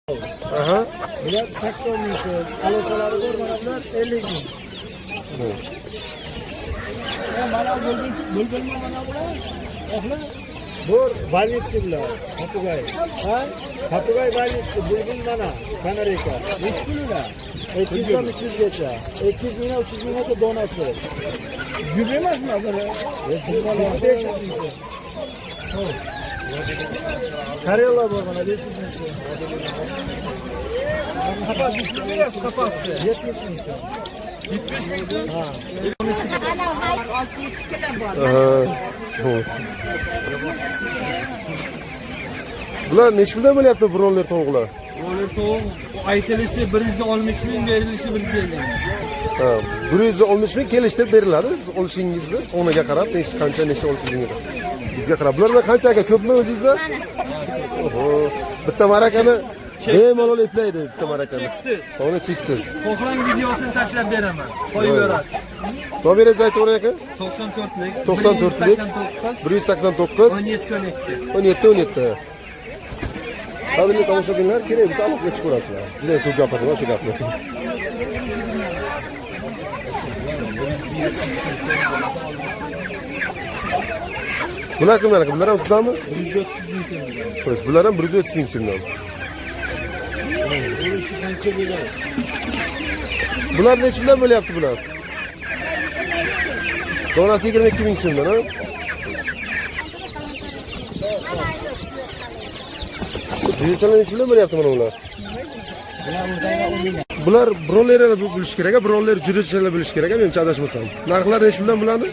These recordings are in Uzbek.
Aha. Bular 80 ming so'm. Aloqalari bor, mana bular 50 ming. Mana bo'lganmi mana bular? Oxla. Bu valitsi bular. Papugay. Ha? Papugay valitsi, bulbul mana, kanareyka. Nech pullar? 200 dan 300 gacha. 200 mingdan 300 minggacha donasi. Juda emasmi biri? 500 ming so'm. Karela bor mana 500 ming so'm. Kapas biraz kapastı. 70 ming so'm. 70 ming so'm? Ha. Bular nech puldan bo'lyapti bronler tovuqlar? Bronler tovuq aytilishi 160 ming, berilishi 150 ming. Ha, 160 ming kelishda beriladi. Siz olishingizni soniga qarab, qancha olishingizni bizga qarab. Bulardan qancha aka ko'pmi o'zingizda? Oho, bitta marakani bemalol eplaydi bitta marakani. Soni cheksiz. Xohlang videosini tashlab beraman. Qo'yaverasiz. Nomeringizni aytavering aka? 94lik 94lik 189 17 17. Qadrli tomoshabinlar, kerak bo'lsa aloqaga chiqib ko'rasizlar. Juda ko'p gapirdim shu gapni. Bular kimlar aka? Bular ham sizlarmi? 130 ming so'm. Xo'sh, bular ham 130 ming so'mdan. Bular nech puldan bo'lyapti bular? Donasi 22 ming so'mdan, ha? Jinslar nech puldan bo'lyapti mana ular? Bular bronlerlar bo'lish kerak, bronler jirichalar bo'lish kerak, menimcha adashmasam. Narxlar nech puldan bo'ladi?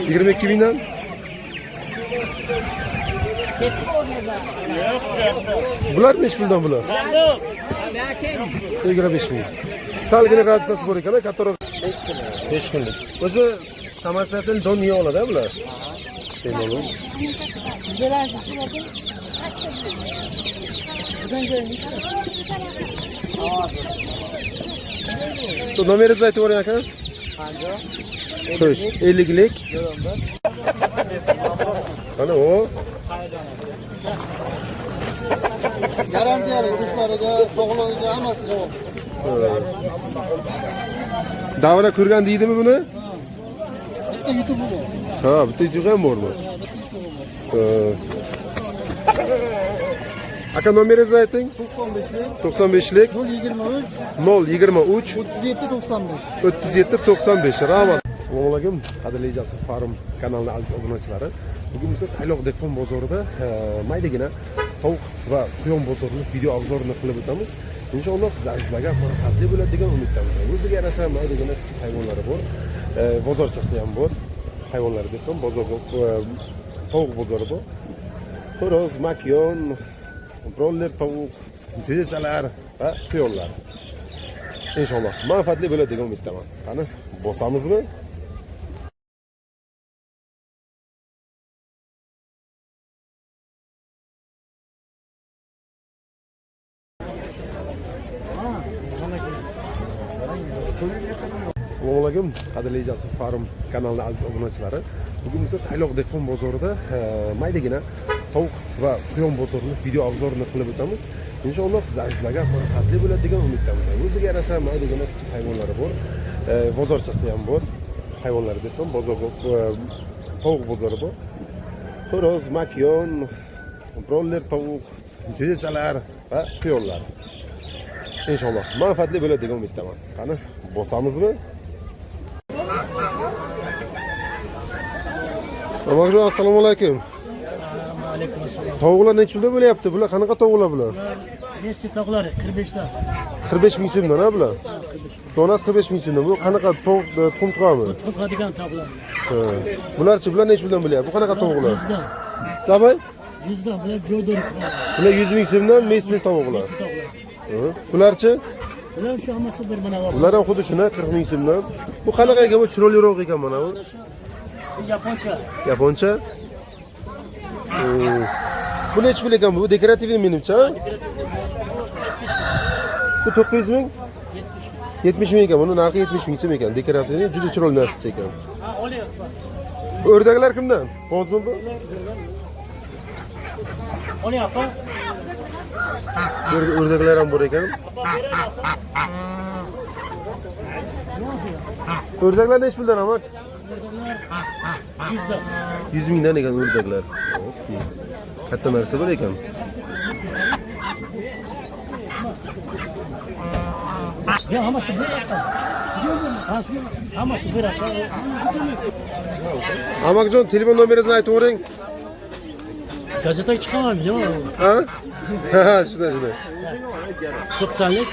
22 mingdan. Bular nech puldan bular? 25 ming. Salgina gradusasi bor ekan, kattaroq 5 kunlik. O'zi samostoятельно don yeya oladi bular. Bemalol. To nomeringizni aytavering aka? Xo'sh, 50lik. Ana o. Garantiyali idishlariga, sog'lig'iga hammasiga bor. Davra ko'rgan deydimi buni? Bitta YouTube bor. Ha, bitta YouTube ham bormi? Aka nomeringizni ayting? 95lik 95lik 023 023 37 95. 37 95. Rahmat. Assalomu alaykum, qadrli Jasur Farm kanalining aziz obunachilari. Bugun biz Tayloq dehqon bozorida maydagina tovuq va quyon bozorini video obzorini qilib o'tamiz. Inshaalloh sizlarga manfaatli bo'ladi degan umiddamiz. O'ziga yarasha maydagina kichik hayvonlari bor. Bozorchasi ham bor. Hayvonlar dehqon bozor tovuq bozori bor. Xo'roz, makyon, bronler tovuq, jo'jachalar va quyonlar. Inshaalloh manfaatli bo'ladi degan umiddaman. Qani, bosamizmi? Assalomu alaykum, qadrli Jasur Farm kanalining aziz obunachilari. Bugun biz Tayloq dehqon bozorida maydagina tovuq va quyon bozorini video obzorini qilib o'tamiz. Inshaalloh sizlarga manfaatli bo'ladi degan umiddamiz. O'ziga yarasha maydagina kichik hayvonlari bor. Bozorchasi ham bor. Hayvonlar dehqon bozor tovuq bozori bor. Xo'roz, makyon, bronler tovuq, jo'jachalar va quyonlar. Inshaalloh manfaatli bo'ladi degan umiddaman. Qani, bosamizmi? Assalomu alaykum. Alaykum assalom. Tovuqlar nech pulda bo'lyapti? Bular qanaqa tovuqlar bular? Nechta tovuqlar? 45 ta. 45 ming so'mdan, ha bular? Donasi 45 ming so'mdan. Bu qanaqa tovuq, tuxum tuqami? Tuxadigan tovuqlar. Ha. Bularchi bular nech puldan bo'lyapti? Bu qanaqa tovuqlar? 100 dan. Davay? 100 dan bular jo'dor. Bular 100 ming so'mdan mesli tovuqlar. Bularchi? Bular shu hammasi bir mana bor. Bular ham xuddi shuna 40 ming so'mdan. Bu qanaqa ekan? Bu chiroyliroq ekan mana bu. Yaponcha. Yaponcha? Bu nech pul ekan bu? Dekorativni menimcha. Bu 900 ming? 70 ming ekan. Buni narxi 70 ming so'm ekan. Dekorativni juda chiroyli narsa ekan. Ha, olyapti. O'rdaklar kimdan? Hozmi bu? Olyapti. O'rdaklar ham bor ekan. O'rdaklar nechi puldan amak? 100 mingdan ekan o'rdaklar. Okey. Katta narsa bor ekan. Ya hammasi bir raqam. Hammasi bir raqam. Amakjon, telefon nomeringizni aytib o'ring. Gazetaga chiqaman, yo. Ha? Ha, shunday. 90lik,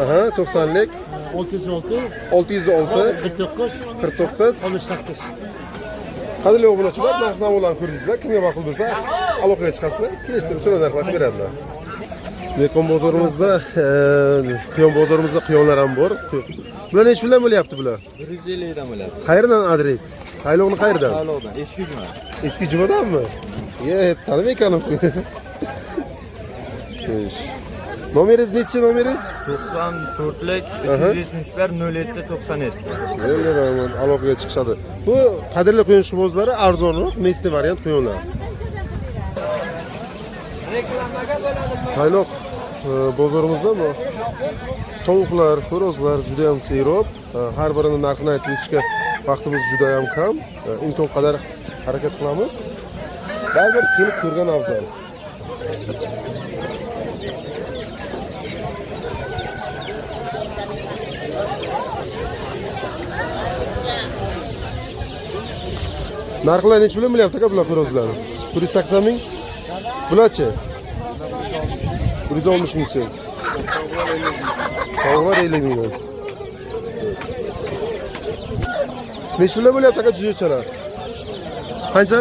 Aha, 90lik, 606, 606, 49, 49. 68. Qadrli obunachilar, narx-navolarni ko'rdingizlar. Kimga ma'qul bo'lsa, aloqaga chiqasizlar. Kelishtirib so'rov narxlar qilib beradilar. Dehqon bozorimizda, quyon bozorimizda quyonlar ham bor. Bular nechi puldan bo'lyapti bular? 150 dan bo'ladi. Qayerdan adres? Qayloqni qayerdan? Saloqdan, eski juma. Eski jumadanmi? Tanib ekanim. Ish. Nomeringiz nechi nomeringiz? 94lik 371 07 97. Rahmat, aloqaga chiqishadi. Bu qadrli quyon ishqibozlari arzonroq, mesni variant quyonlar. Tayloq bozorimizda bu tovuqlar, xo'rozlar juda ham serob. Har birini narxini aytib o'tishga vaqtimiz juda ham kam. Imkon qadar harakat qilamiz. Baribir kelib ko'rgan afzal. Narxlar necha pul bo'lyapti aka bular xo'rozlar? 180 ming. Bularchi? 160 ming so'm. Tovuqlar 50 mingdan. Necha pul bo'lyapti aka jujochalar? Qancha?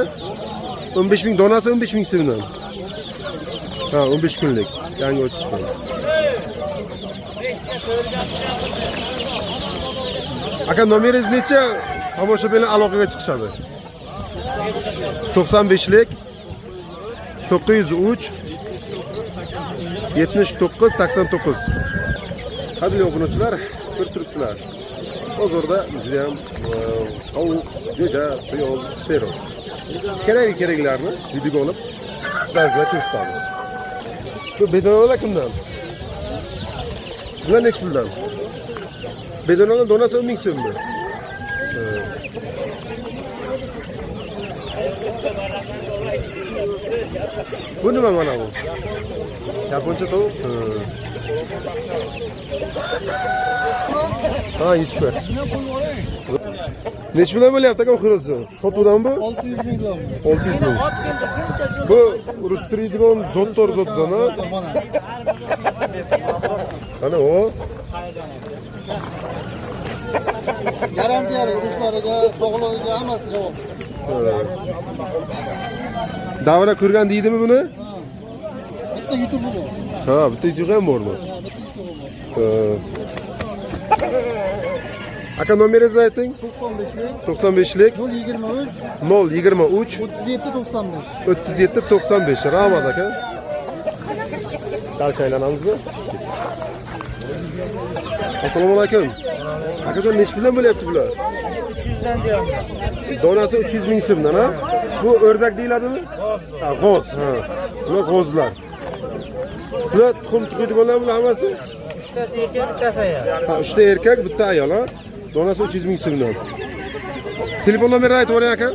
15 ming donasi 15 ming so'mdan. Ha, 15 kunlik. Yangi o'tib chiqqan. Aka nomeringiz necha? Tomoshabinlar aloqaga chiqishadi. 95lik 903 79 89. Qadrli obunachilar, ko'rib turibsizlar. Bozorda juda ham tovuq, jo'ja, quyon, serob. Keraklarni videoga olib, ba'zida ko'rsatamiz. Bu bedonalar kimdan? Bular nechi puldan? Bedonalar donasi 10 ming so'mmi? Bu nima mana bu? Yaponcha tovuq? Ha, yetib. Nechi bilan bo'lyapti aka xo'rozi? Sotuvdan bu? 600 ming dollar. 600 ming. Bu urushtiradigan zotdan, ha? Ana o. Garantiyali urushlariga, sog'lig'iga hammasi javob. Davra ko'rgan deydimi buni? Bitta YouTube bor. Ha, bitta YouTube ham bormi? Aka nomeringizni ayting. 95lik 95lik 023 023 37 95. 37 95. Rahmat aka. Qarshi aylanamizmi? Assalomu alaykum. Akajon nechi puldan bo'lyapti bular? 300 dan deyapmiz. Donasi 300 ming so'mdan, ha? Bu o'rdak deyiladimi? Ha, g'oz, ha. Bular g'ozlar. Bular tuxum tuqiydiganlar bular hammasi? 3tasi erkak, 3tasi ayol. Ha, 3 ta erkak, bitta ayol, ha. Donasi 300 ming so'mdan. Telefon nomerini aytib o'ring aka.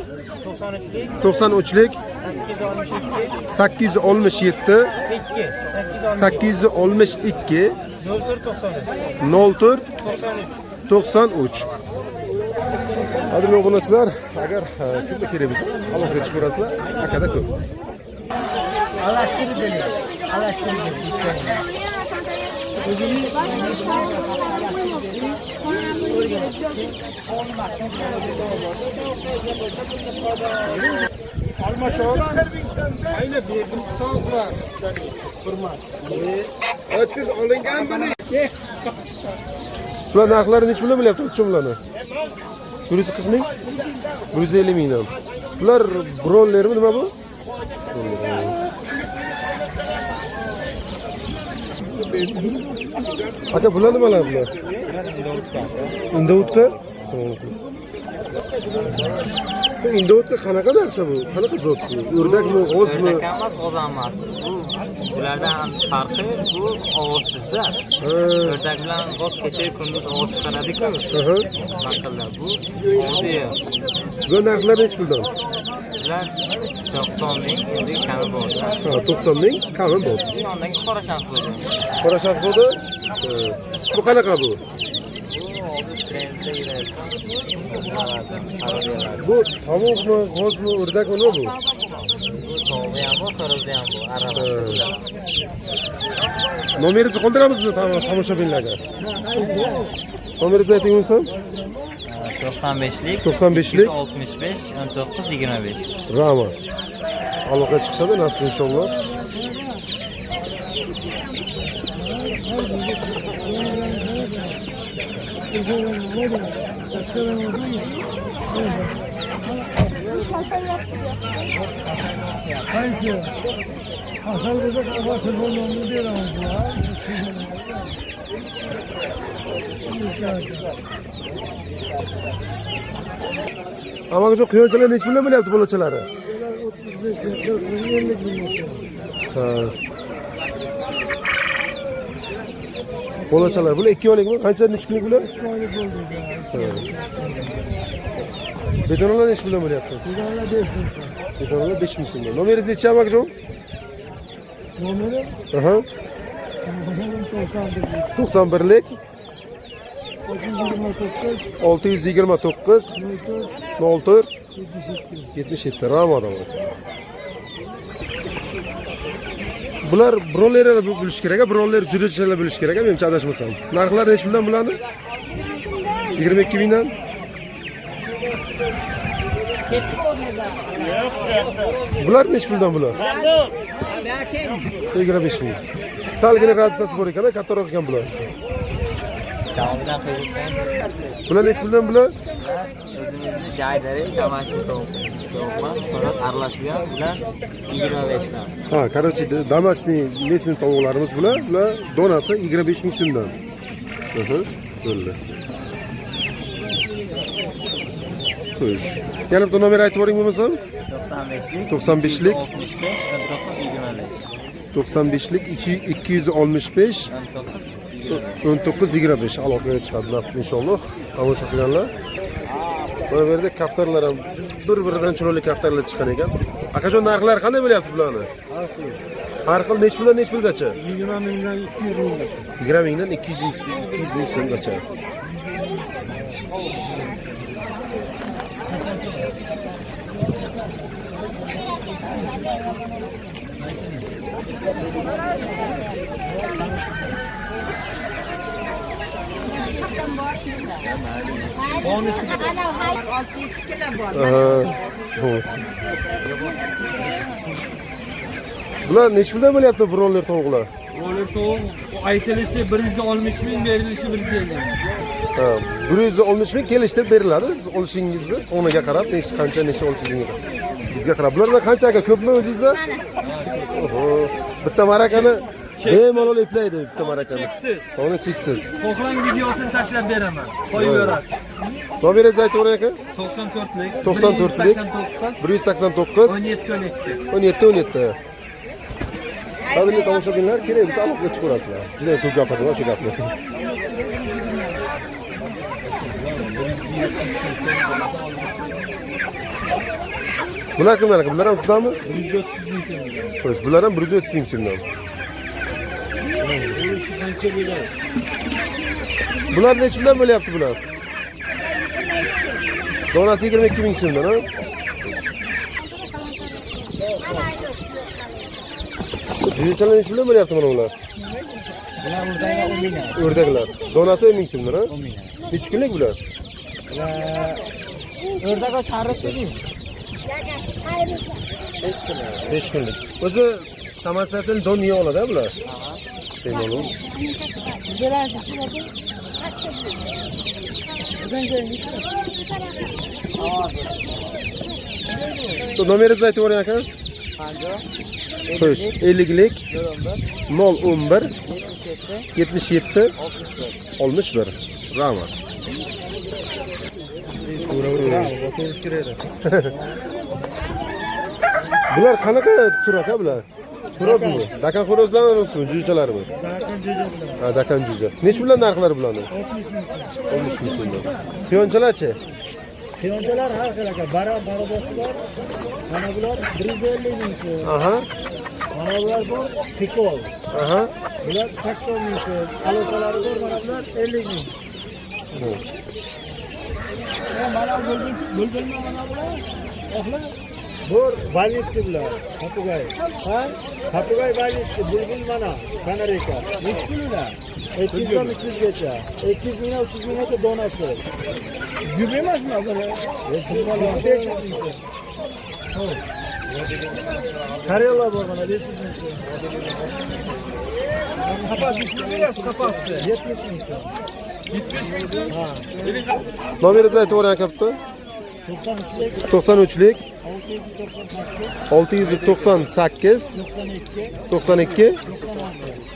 93lik 93lik 867 862 04 93. Qadrli obunachilar, agar kimda kerak bo'lsa, aloqaga chiqaverasizlar, akada ko'p. Ayni berdim tovuqlar. Hurmat. Aytib olingan buni. Bular narxlari necha puldan bo'lyapti uchumlarni? 140 ming? 150 mingdan. Bular bronlermi nima bu? Aka bular nimalar bular? Indovudka? Assalomu alaykum. Endi o'tda qanaqa narsa bu? Qanaqa zot bu? O'rdakmi, g'ozmi? O'rdak emas, g'o'za emas. Bulardan farqi bu ovozsizda. O'rdak bilan g'oz kecha kunduz ovoz chiqaradi-ku. Aha. Maqillar bu ovozi yo'q. Bu narxlar nech puldan? Bular 90 ming, endi kami bor. Ha, 90 ming kami bor. Bu yondagi qora shahzoda. Qora shahzoda? Bu qanaqa bu? Bu hozir trendda yurayotgan. Bu tovuqmi, g'ozmi, o'rdakmi nima bu? Bu tovuqi ham bor, xo'rozi ham bor. Aralashtirib. Nomeringizni qoldiramizmi tomoshabinlarga? Nomeringizni ayting o'zim. 95lik 95lik 65 19 25. Rahmat. Aloqa chiqishadi nasib inshaalloh. Qaysi? Asal bo'lsa qanday telefon nomerini beramiz ya. Amaga quyonchalar nech puldan bo'lyapti bolachalari? 35 ming, 40 ming, 50 ming bo'lsa. Ha. Bolachalar bular 2 oylikmi? Qancha nech kunlik bular? 2 oylik bo'ldi. Betonlar nech puldan bo'lyapti? Betonlar 5 ming. Betonlar 5 ming so'm. Nomeringiz necha amaga? Nomeri? Aha. 91lik 629 04 77. Rahmat aka. Bular bronlerlar bo'lish kerak, bronler jurchalar bo'lish kerak, menimcha adashmasam. Narxlar nech puldan bo'ladi? 22 mingdan. Bular nech puldan bular? 25 ming. Salgina raziyasi bor ekan, kattaroq ekan bular. Davomdan qiziqamiz. Bular nech puldan bular? O'zimizni joydagi damashq tovuqman, xo'roz aralashgan bular 25 dan. Ha, короче, домашний mesni tovuqlarimiz bular. Bular donasi 25 ming so'mdan. Bo'ldi. Xo'sh. Yana bir nomer aytib yuboring bo'lmasam? 95lik 95lik 265 19 25 aloqaga chiqadi nasib inshaalloh. Tomosha qilganlar. Mana bu yerda kaftarlar ham bir-biridan chiroyli kaftarlar chiqqan ekan. Akajon narxlar qanday bo'lyapti bularni? Har xil nech puldan nech pulgacha? 20 mingdan 200 minggacha. 20 mingdan 200 ming so'mgacha. Bular nech puldan bo'lyapti bronler tovuqlar? Roller tovuq aytilishi 160 ming, berilishi 150 ming. Ha, 160 ming kelishtirib beriladi. Olishingizni soniga qarab, qancha olishingizga. Bizga qarab. Bulardan qancha aka ko'pmi o'zingizda? Oho, bitta marakani bemalol eplaydi bitta marakani. Soni cheksiz. Xohlang videosini tashlab beraman. Qo'yaverasiz. Nomeringizni aytavering aka? 94lik 94lik 189 17 17. Qadrli tomoshabinlar, kerak bo'lsa aloqaga chiqarasizlar. Juda ko'p gapirdim shu gapni. Bular kimlar? Bular ham sizlarmi? 130 ming so'm. Xo'sh, bular ham 130 ming so'mdan. Bular nech puldan bo'lyapti bular? Donasi 22 ming so'mdan, ha? Juychalar nech puldan bo'lyapti mana ular? Bular o'rdaklar 10 ming. O'rdaklar. Donasi 10 ming so'mdan, ha? 10 ming. Necha kunlik bular? O'rdaklar chariqmi? 5 kunlik. O'zi samostoятельно don yeya oladi bular. Bemalol. To nomeringizni aytib yuboring aka? Xo'sh, 50lik 011 77 61. Rahmat. Ko'rish kerak edi. Bular qanaqa tur aka bular? Xo'rozmi? Dakan xo'rozlarimizmi, jo'jalarmi? Dakan jo'ja bilan. Ha, dakan jo'ja. Nech puldan narxlari bularni? 60 ming so'm. 13 ming so'mdan. Quyonchalarchi? Quyonchalar har xil aka. Barobosi bor. Mana bular 150 ming so'm. Aha. Mana bular bor, pikol. Aha. Bular 80 ming so'm. Aloqalari bor, mana bular 50 ming. Mana bo'lganmi mana bular? Oxlar. Bor, больница bular. Papugay. Ha? Papugay больница, bulbul mana, kanareyka. Nechta ular? 200 dan 300 gacha. 200 mingdan 300 minggacha donasi. Jub emasmi bular? Jub 500 ming so'm. Karela bor mana 500 ming so'm. Kapas berasiz, kapasni. 70 ming so'm. 70 ming so'm? Ha. Nomeringizni aytib o'ring aka bitta. 93lik 93lik 698 698 92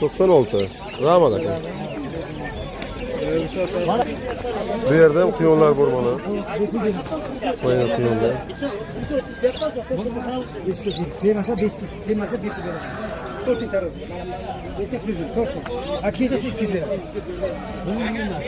92 96. Rahmat aka. Bu yerda ham quyonlar bor mana. Qo'ygan quyonlar. Demasa 500, demasa 700 lira. To'rt taraf. 800, to'rt. Akisa 800 lira. Bunu bilmem.